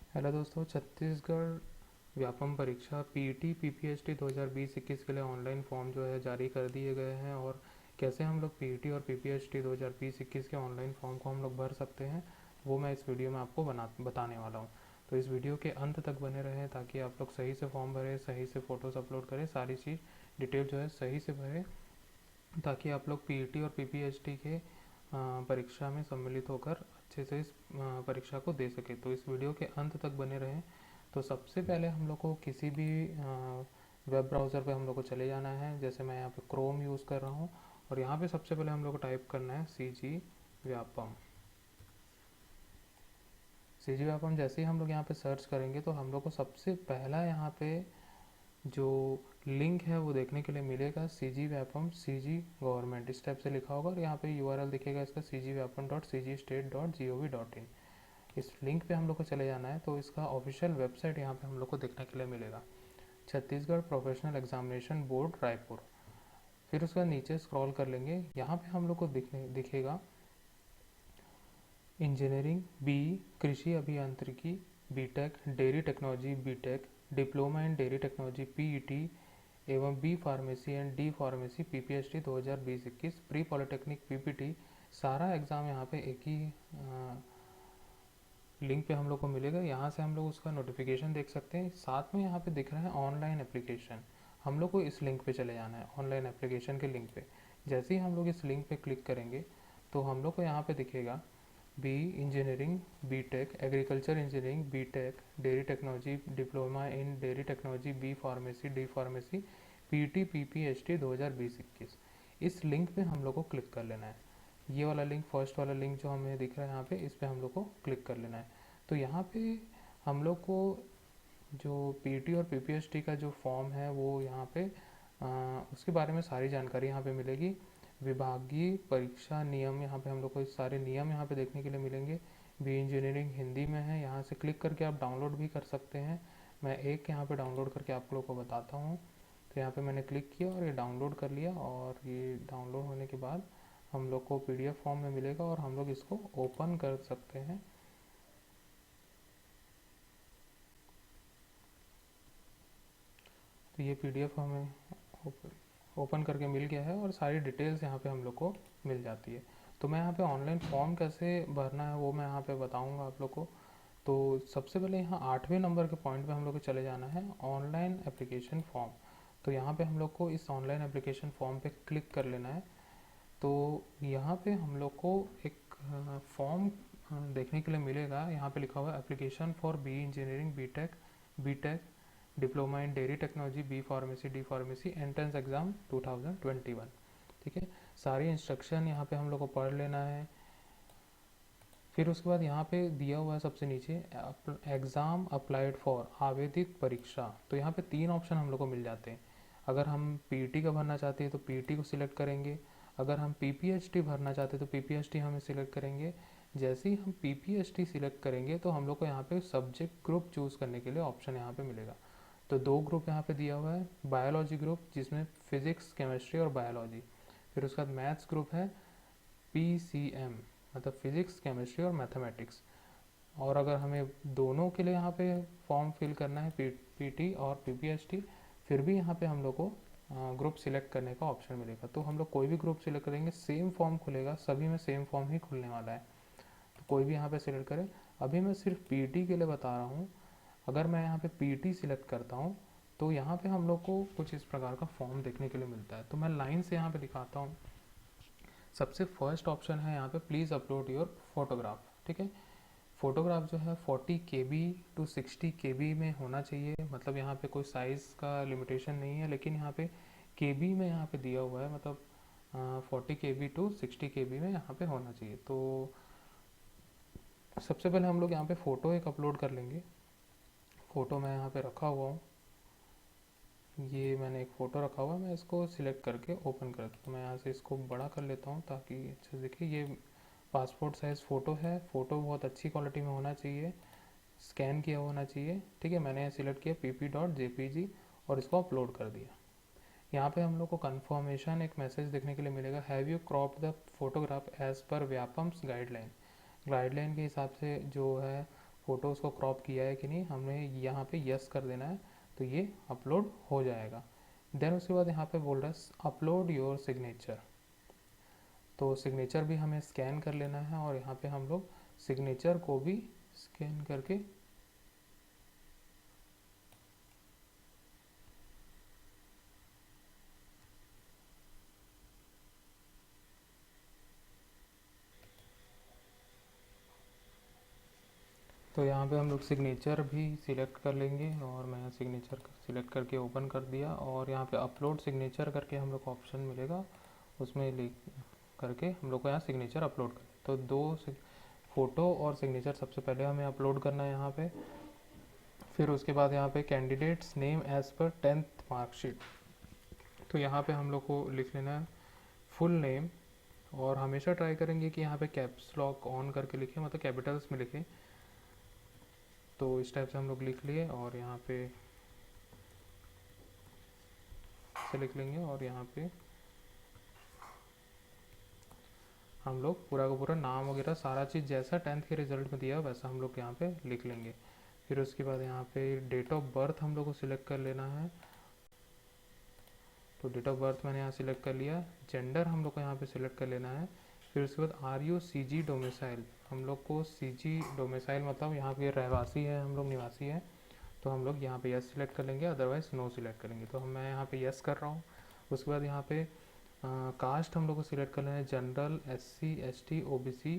Hello दोस्तों, छत्तीसगढ़ व्यापम परीक्षा PT PPHT 2020-21 के लिए ऑनलाइन फॉर्म जो है जारी कर दिए गए हैं। और कैसे हम लोग पीटी और पीपीएचटी 2020-21 के ऑनलाइन फॉर्म को हम लोग भर सकते हैं, वो मैं इस वीडियो में आपको बताने वाला हूँ। तो इस वीडियो के अंत तक बने रहें ताकि आप लोग सही से फॉर्म भरें, सही से फ़ोटोज़ अपलोड करें, सारी चीज़ डिटेल जो है सही से भरें, ताकि आप लोग पीटी और पीपीएचटी के परीक्षा में सम्मिलित होकर अच्छे से इस परीक्षा को दे सके। तो इस वीडियो के अंत तक बने रहें। तो सबसे पहले हम लोग को किसी भी वेब ब्राउज़र पे हम लोग को चले जाना है। जैसे मैं यहाँ पे क्रोम यूज़ कर रहा हूँ और यहाँ पे सबसे पहले हम लोग को टाइप करना है व्यापम व्यापम। जैसे ही हम लोग यहाँ पे सर्च करेंगे तो हम लोग को सबसे पहला यहाँ पे जो लिंक है वो देखने के लिए मिलेगा, व्यापम गवर्नमेंट इस टाइप से लिखा होगा और यहाँ पे यूआरएल दिखेगा इसका cgvyapam.cgstate.gov.in। इस लिंक पे हम लोग को चले जाना है। तो इसका ऑफिशियल वेबसाइट यहाँ पे हम लोग को देखने के लिए मिलेगा, Chhattisgarh professional examination board Raipur. फिर उसका नीचे स्क्रॉल कर लेंगे, यहाँ पे हम लोग को दिखेगा इंजीनियरिंग बी, कृषि अभियांत्रिकी BTech, dairy technology BTech, diploma in dairy technology PET एवं B pharmacy and D pharmacy PPHT 2020-21, pre polytechnic PPT. सारा एग्ज़ाम यहाँ पे एक ही लिंक पे हम लोग को मिलेगा। यहाँ से हम लोग उसका नोटिफिकेशन देख सकते हैं। साथ में यहाँ पे दिख रहा है ऑनलाइन एप्लीकेशन, हम लोग को इस लिंक पे चले जाना है, ऑनलाइन एप्लीकेशन के लिंक पे। जैसे ही हम लोग इस लिंक पे क्लिक करेंगे तो हम लोग को यहाँ पे दिखेगा B engineering BTech, agriculture engineering BTech, dairy technology diploma in dairy technology B pharmacy D pharmacy PT PPHT 2020-21। इस लिंक पे हम लोग को क्लिक कर लेना है। ये वाला लिंक, फर्स्ट वाला लिंक जो हमें दिख रहा है यहाँ पे, इस पे हम लोग को क्लिक कर लेना है। तो यहाँ पे हम लोग को जो पीटी और पीपीएचटी का जो फॉर्म है वो यहाँ पे उसके बारे में सारी जानकारी यहाँ पे मिलेगी। विभागीय परीक्षा नियम, यहाँ पे हम लोग को सारे नियम यहाँ पे देखने के लिए मिलेंगे। बी इंजीनियरिंग हिंदी में है, यहाँ से क्लिक करके आप डाउनलोड भी कर सकते हैं। मैं एक यहाँ पे डाउनलोड करके आप लोग को बताता हूँ। तो यहाँ पे मैंने क्लिक किया और ये डाउनलोड कर लिया, और ये डाउनलोड होने के बाद हम लोग को पीडीएफ फॉर्म में मिलेगा और हम लोग इसको ओपन कर सकते हैं। तो ये पीडीएफ हमें ओपन करके मिल गया है और सारी डिटेल्स यहाँ पे हम लोग को मिल जाती है। तो मैं यहाँ पे ऑनलाइन फॉर्म कैसे भरना है वो मैं यहाँ पे बताऊँगा आप लोग को। तो सबसे पहले यहाँ 8वें नंबर के पॉइंट पे हम लोग को चले जाना है, ऑनलाइन एप्लीकेशन फॉर्म। तो यहाँ पे हम लोग को इस ऑनलाइन एप्लीकेशन फॉर्म पे क्लिक कर लेना है। तो यहाँ पे हम लोग को एक फॉर्म देखने के लिए मिलेगा। यहाँ पे लिखा हुआ है application for B engineering BTech diploma in dairy technology B pharmacy D pharmacy entrance exam 2021। ठीक है, सारी इंस्ट्रक्शन यहाँ पे हम लोग को पढ़ लेना है। फिर उसके बाद यहाँ पे दिया हुआ है सबसे नीचे एग्ज़ाम अप्लाइड फॉर, आवेदित परीक्षा। तो यहाँ पे 3 ऑप्शन हम लोग को मिल जाते हैं। अगर हम पीटी का भरना चाहते हैं तो पीटी को सिलेक्ट करेंगे, अगर हम पीपीएचटी भरना चाहते हैं तो पीपीएचटी हमें सिलेक्ट करेंगे। जैसे ही हम पीपीएचटी सिलेक्ट करेंगे तो हम लोग को यहाँ पे सब्जेक्ट ग्रुप चूज़ करने के लिए ऑप्शन यहाँ पे मिलेगा। तो 2 ग्रुप यहाँ पे दिया हुआ है, बायोलॉजी ग्रुप जिसमें फिजिक्स केमिस्ट्री और बायोलॉजी, फिर उसके बाद मैथ्स ग्रुप है पीसीएम, मतलब फिजिक्स केमिस्ट्री और मैथमेटिक्स। और अगर हमें दोनों के लिए यहाँ पे फॉर्म फिल करना है पीटी और पीपीएचटी, फिर भी यहाँ पे हम लोग को ग्रुप सिलेक्ट करने का ऑप्शन मिलेगा। तो हम लोग कोई भी ग्रुप सिलेक्ट करेंगे, सेम फॉर्म खुलेगा, सभी में सेम फॉर्म ही खुलने वाला है। तो कोई भी यहाँ पे सिलेक्ट करें। अभी मैं सिर्फ पीटी के लिए बता रहा हूँ। अगर मैं यहाँ पे पीटी सिलेक्ट करता हूँ तो यहाँ पे हम लोग को कुछ इस प्रकार का फॉर्म देखने के लिए मिलता है। तो मैं लाइन से यहाँ पे दिखाता हूँ। सबसे फर्स्ट ऑप्शन है यहाँ पे प्लीज़ अपलोड योर फोटोग्राफ। ठीक है, फ़ोटोग्राफ जो है 40 KB टू 60 KB में होना चाहिए। मतलब यहाँ पे कोई साइज़ का लिमिटेशन नहीं है, लेकिन यहाँ पे KB में यहाँ पे दिया हुआ है, मतलब 40 KB टू 60 KB में यहाँ पे होना चाहिए। तो सबसे पहले हम लोग यहाँ पे फ़ोटो एक अपलोड कर लेंगे। फ़ोटो मैं यहाँ पे रखा हुआ हूँ, ये मैंने एक फ़ोटो रखा हुआ है, मैं इसको सिलेक्ट करके ओपन कर, तो मैं यहाँ से इसको बड़ा कर लेता हूँ ताकि अच्छे से दिखे। ये पासपोर्ट साइज़ फ़ोटो है। फ़ोटो बहुत अच्छी क्वालिटी में होना चाहिए, स्कैन किया होना चाहिए। ठीक है, मैंने सिलेक्ट किया pp.jpg और इसको अपलोड कर दिया। यहाँ पे हम लोग को कंफर्मेशन एक मैसेज देखने के लिए मिलेगा, have you crop the photograph as per Vyapam's guideline. Guideline के हिसाब से जो है फ़ोटोज़ को क्रॉप किया है कि नहीं, हमें यहाँ पे यस कर देना है, तो ये अपलोड हो जाएगा। देन उसके बाद यहाँ पे बोल रहा है अपलोड योर सिग्नेचर, तो सिग्नेचर भी हमें स्कैन कर लेना है और यहाँ पे हम लोग सिग्नेचर को भी स्कैन करके तो यहाँ पे हम लोग सिग्नेचर भी सिलेक्ट कर लेंगे और मैं सिग्नेचर सिलेक्ट करके ओपन कर दिया और यहाँ पे अपलोड सिग्नेचर करके हम लोग को ऑप्शन मिलेगा, उसमें लिख करके हम लोग को यहाँ सिग्नेचर अपलोड कर, तो दो फ़ोटो और सिग्नेचर सबसे पहले हमें अपलोड करना है यहाँ पे। फिर उसके बाद यहाँ पे candidates name as per 10th marksheet, तो यहाँ पे हम लोग को लिख लेना है फुल नेम और हमेशा ट्राई करेंगे कि यहाँ पे कैप्स लॉक ऑन करके लिखें, मतलब कैपिटल्स में लिखें। तो इस टाइप से हम लोग लिख लिए और यहाँ पे से लिख लेंगे और यहाँ पे हम लोग पूरा का पूरा नाम वगैरह सारा चीज़ जैसा 10th के रिज़ल्ट में दिया वैसा हम लोग यहाँ पे लिख लेंगे। फिर उसके बाद यहाँ पे डेट ऑफ बर्थ हम लोग को सिलेक्ट कर लेना है, तो डेट ऑफ बर्थ मैंने यहाँ सिलेक्ट कर लिया। जेंडर हम लोग को यहाँ पे सिलेक्ट कर लेना है। फिर उसके बाद are you C G domicile, हम लोग को सी जी डोमिसाइल मतलब यहाँ पे रहवासी है, हम लोग निवासी है, तो हम लोग यहाँ पे यस सिलेक्ट कर लेंगे, अदरवाइज़ नो सिलेक्ट करेंगे। तो मैं यहाँ पे यस कर रहा हूँ। उसके बाद यहाँ पे कास्ट हम लोग को सिलेक्ट कर लेना है, general, SC, ST, OBC.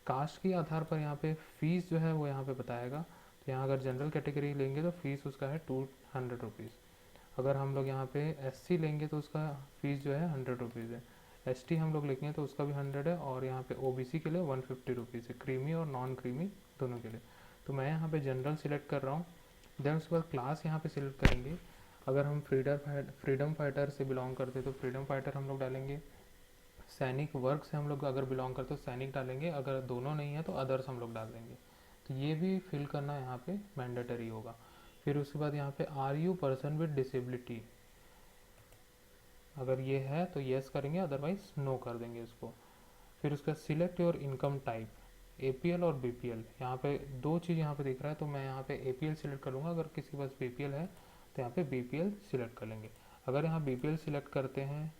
Caste के आधार पर यहाँ पे फ़ीस जो है वो यहाँ पे बताएगा। तो यहाँ अगर जनरल कैटेगरी लेंगे तो फ़ीस उसका है 200 रुपीज़। अगर हम लोग यहाँ पे एससी लेंगे तो उसका फ़ीस जो है 100 रुपीज़ है। एसटी हम लोग लेंगे तो उसका भी 100 है और यहाँ पे ओबीसी के लिए 150 रुपीज़ है, क्रीमी और नॉन क्रीमी दोनों के लिए। तो मैं यहाँ पे जनरल सिलेक्ट कर रहा हूँ। देन उसके बाद क्लास यहाँ पे सिलेक्ट करेंगे। अगर हम फ्रीडम फाइटर से बिलोंग करते तो फ्रीडम फाइटर हम लोग डालेंगे। सैनिक वर्ग से हम लोग अगर बिलोंग करते तो सैनिक डालेंगे, अगर दोनों नहीं है तो अदर्स हम लोग डाल देंगे। तो ये भी फिल करना यहाँ पे मैंडेटरी होगा। फिर उसके बाद यहाँ पे are you person with disability, अगर ये है तो येस करेंगे, अदरवाइज नो कर देंगे इसको। फिर उसका select your income type, APL और बीपीएल, यहाँ पे दो चीज़ यहाँ पे दिख रहा है, तो मैं यहाँ पे एपीएल सिलेक्ट करूँगा। अगर किसी के पास बीपीएल है तो यहाँ पे बीपीएल सिलेक्ट कर लेंगे। अगर यहाँ बीपीएल सिलेक्ट करते हैं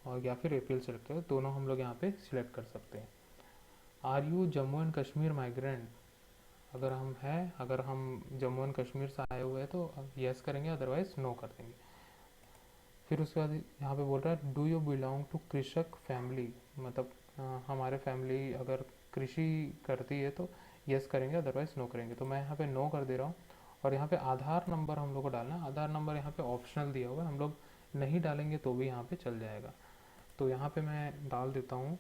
और या फिर एपीएल सिलेक्ट करें, दोनों हम लोग यहाँ पे सिलेक्ट कर सकते हैं। Are you Jammu and Kashmir migrant, अगर हम जम्मू एंड कश्मीर से आए हुए हैं तो यस करेंगे, अदरवाइज नो कर देंगे। फिर उसके बाद यहाँ पे बोल रहा है डू यू बिलोंग टू कृषक फैमिली, मतलब हमारे फैमिली अगर कृषि करती है तो यस करेंगे, अदरवाइज नो करेंगे। तो मैं यहाँ पे नो कर दे रहा हूँ। और यहाँ पे आधार नंबर हम लोग को डालना है। आधार नंबर यहाँ पे ऑप्शनल दिया हुआ है, हम लोग नहीं डालेंगे तो भी यहाँ पे चल जाएगा। तो यहाँ पे मैं डाल देता हूँ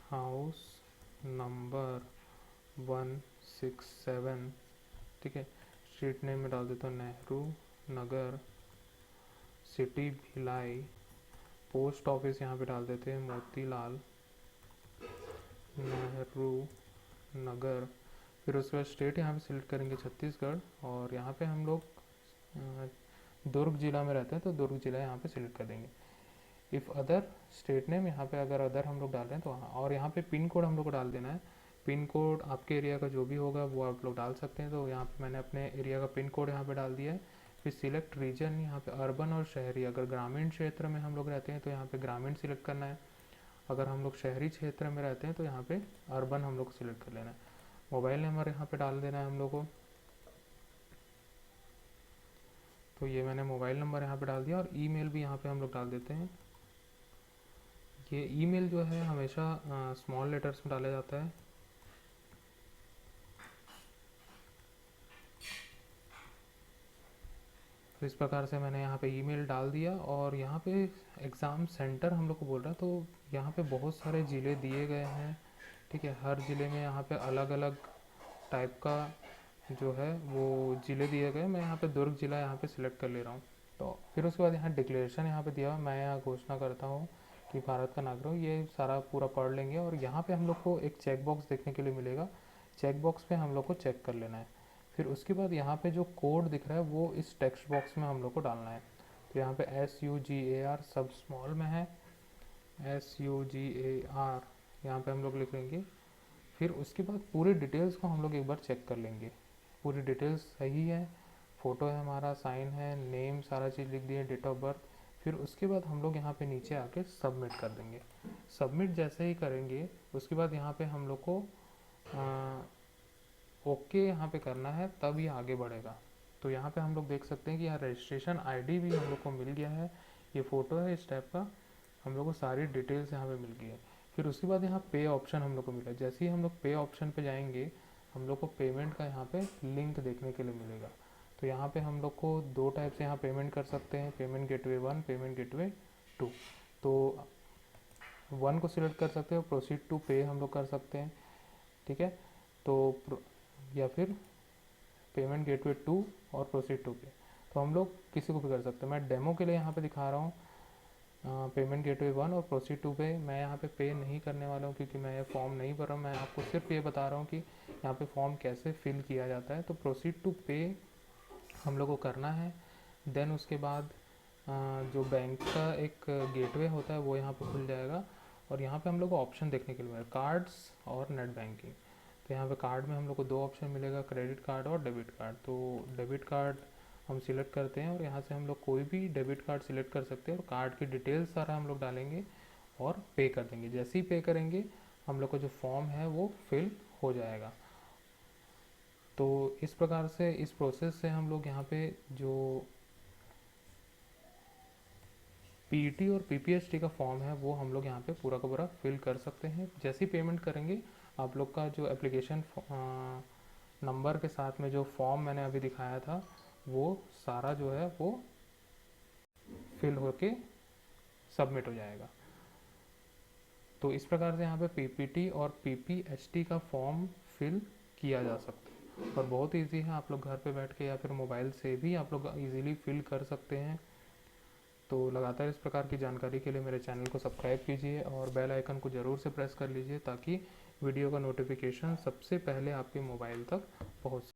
हाउस नंबर 167, ठीक है। स्ट्रीट नेम में डाल देता हूँ Nehru Nagar, city Bhilai, post office यहाँ पे डाल देते हैं मोतीलाल नेहरू नगर। फिर उसके बाद स्टेट यहाँ पे सिलेक्ट करेंगे छत्तीसगढ़, और यहाँ पे हम लोग दुर्ग जिला में रहते हैं तो दुर्ग जिला यहाँ पे सिलेक्ट कर देंगे। इफ़ अदर स्टेट नेम, यहाँ पे अगर अदर हम लोग डाल रहे हैं तो हाँ, और यहाँ पे पिन कोड हम लोग को डाल देना है। पिन कोड आपके एरिया का जो भी होगा वो आप लोग डाल सकते हैं। तो यहाँ पे मैंने अपने एरिया का पिन कोड यहाँ पे डाल दिया है। फिर सिलेक्ट रीजन, यहाँ पे अर्बन और शहरी, अगर ग्रामीण क्षेत्र में हम लोग रहते हैं तो यहाँ पे ग्रामीण सिलेक्ट करना है। अगर हम लोग शहरी क्षेत्र में रहते हैं तो यहाँ पे अर्बन हम लोग को सिलेक्ट कर लेना है। मोबाइल नंबर यहाँ पे डाल देना है हम लोग को। तो ये मैंने मोबाइल नंबर यहाँ पे डाल दिया, और ईमेल भी यहाँ पे हम लोग डाल देते हैं। ये ईमेल जो है हमेशा स्मॉल लेटर्स में डाला जाता है। तो इस प्रकार से मैंने यहाँ पे ईमेल डाल दिया। और यहाँ पे एग्ज़ाम सेंटर हम लोग को बोल रहा है, तो यहाँ पे बहुत सारे ज़िले दिए गए हैं, ठीक है। हर ज़िले में यहाँ पे अलग अलग टाइप का जो है वो ज़िले दिए गए। मैं यहाँ पे दुर्ग ज़िला यहाँ पे सिलेक्ट कर ले रहा हूँ। तो फिर उसके बाद यहाँ डिक्लेरेशन यहाँ पे दिया हुआ, मैं यहाँ घोषणा करता हूँ कि भारत का नागरिक हूँ, ये सारा पूरा पढ़ लेंगे। और यहाँ पे हम लोग को एक चेक बॉक्स देखने के लिए मिलेगा, चेक बॉक्स पे हम लोग को चेक कर लेना है। फिर उसके बाद यहाँ पे जो कोड दिख रहा है वो इस टेक्स्ट बॉक्स में हम लोग को डालना है। तो यहाँ पे SUGAR सब स्मॉल में है, SUGAR यहाँ पे हम लोग लिख लेंगे। फिर उसके बाद पूरी डिटेल्स को हम लोग एक बार चेक कर लेंगे, पूरी डिटेल्स सही है, फ़ोटो है हमारा, साइन है, नेम सारा चीज़ लिख दिए, डेट ऑफ बर्थ। फिर उसके बाद हम लोग यहाँ पे नीचे आके सबमिट कर देंगे। सबमिट जैसे ही करेंगे उसके बाद यहाँ पे हम लोग को ओके यहाँ पे करना है, तब ये आगे बढ़ेगा। तो यहाँ पे हम लोग देख सकते हैं कि यहाँ रजिस्ट्रेशन आईडी भी हम लोग को मिल गया है, ये फ़ोटो है इस टाइप का, हम लोग को सारी डिटेल्स यहाँ पे मिल गई है। फिर उसके बाद यहाँ पे ऑप्शन हम लोग को मिला, जैसे ही हम लोग पे ऑप्शन पे जाएंगे हम लोग को पेमेंट का यहाँ पे लिंक देखने के लिए मिलेगा। तो यहाँ पे हम लोग को दो टाइप से यहाँ पेमेंट कर सकते हैं, पेमेंट गेटवे 1, पेमेंट गेटवे 2। तो 1 को सिलेक्ट कर सकते हैं, प्रोसीड टू पे हम लोग कर सकते हैं, ठीक है। तो या फिर पेमेंट गेटवे 2 और प्रोसीड टू पे, तो हम लोग किसी को भी कर सकते हैं। मैं डेमो के लिए यहाँ पे दिखा रहा हूँ पेमेंट गेटवे 1 और प्रोसीड टू पे। मैं यहाँ पे नहीं करने वाला हूँ क्योंकि मैं ये फॉर्म नहीं भर रहा हूँ, मैं आपको सिर्फ ये बता रहा हूँ कि यहाँ पे फॉर्म कैसे फिल किया जाता है। तो प्रोसीड टू पे हम लोग को करना है। देन उसके बाद जो बैंक का एक गेटवे होता है वो यहाँ पे खुल जाएगा और यहाँ पे हम लोग को ऑप्शन देखने के लिए मिलेगा, कार्ड्स और नेट बैंकिंग। तो यहाँ पे कार्ड में हम लोग को दो ऑप्शन मिलेगा, क्रेडिट कार्ड और डेबिट कार्ड। तो डेबिट कार्ड हम सिलेक्ट करते हैं और यहाँ से हम लोग कोई भी डेबिट कार्ड सिलेक्ट कर सकते हैं और कार्ड की डिटेल्स सारा हम लोग डालेंगे और पे कर देंगे। जैसे ही पे करेंगे हम लोग को जो फॉर्म है वो फिल हो जाएगा। तो इस प्रकार से, इस प्रोसेस से हम लोग यहाँ पे जो पीईटी और पीपीएचटी का फॉर्म है वो हम लोग यहाँ पे पूरा का पूरा फिल कर सकते हैं। जैसे ही पेमेंट करेंगे आप लोग का जो एप्लीकेशन नंबर के साथ में जो फॉर्म मैंने अभी दिखाया था वो सारा जो है वो फिल होके सबमिट हो जाएगा। तो इस प्रकार से यहाँ पे पीपीटी और पीपीएचटी का फॉर्म फिल किया जा सकता है और बहुत इजी है। आप लोग घर पे बैठ के या फिर मोबाइल से भी आप लोग इजीली फिल कर सकते हैं। तो लगातार इस प्रकार की जानकारी के लिए मेरे चैनल को सब्सक्राइब कीजिए और बेल आइकन को ज़रूर से प्रेस कर लीजिए ताकि वीडियो का नोटिफिकेशन सबसे पहले आपके मोबाइल तक पहुँच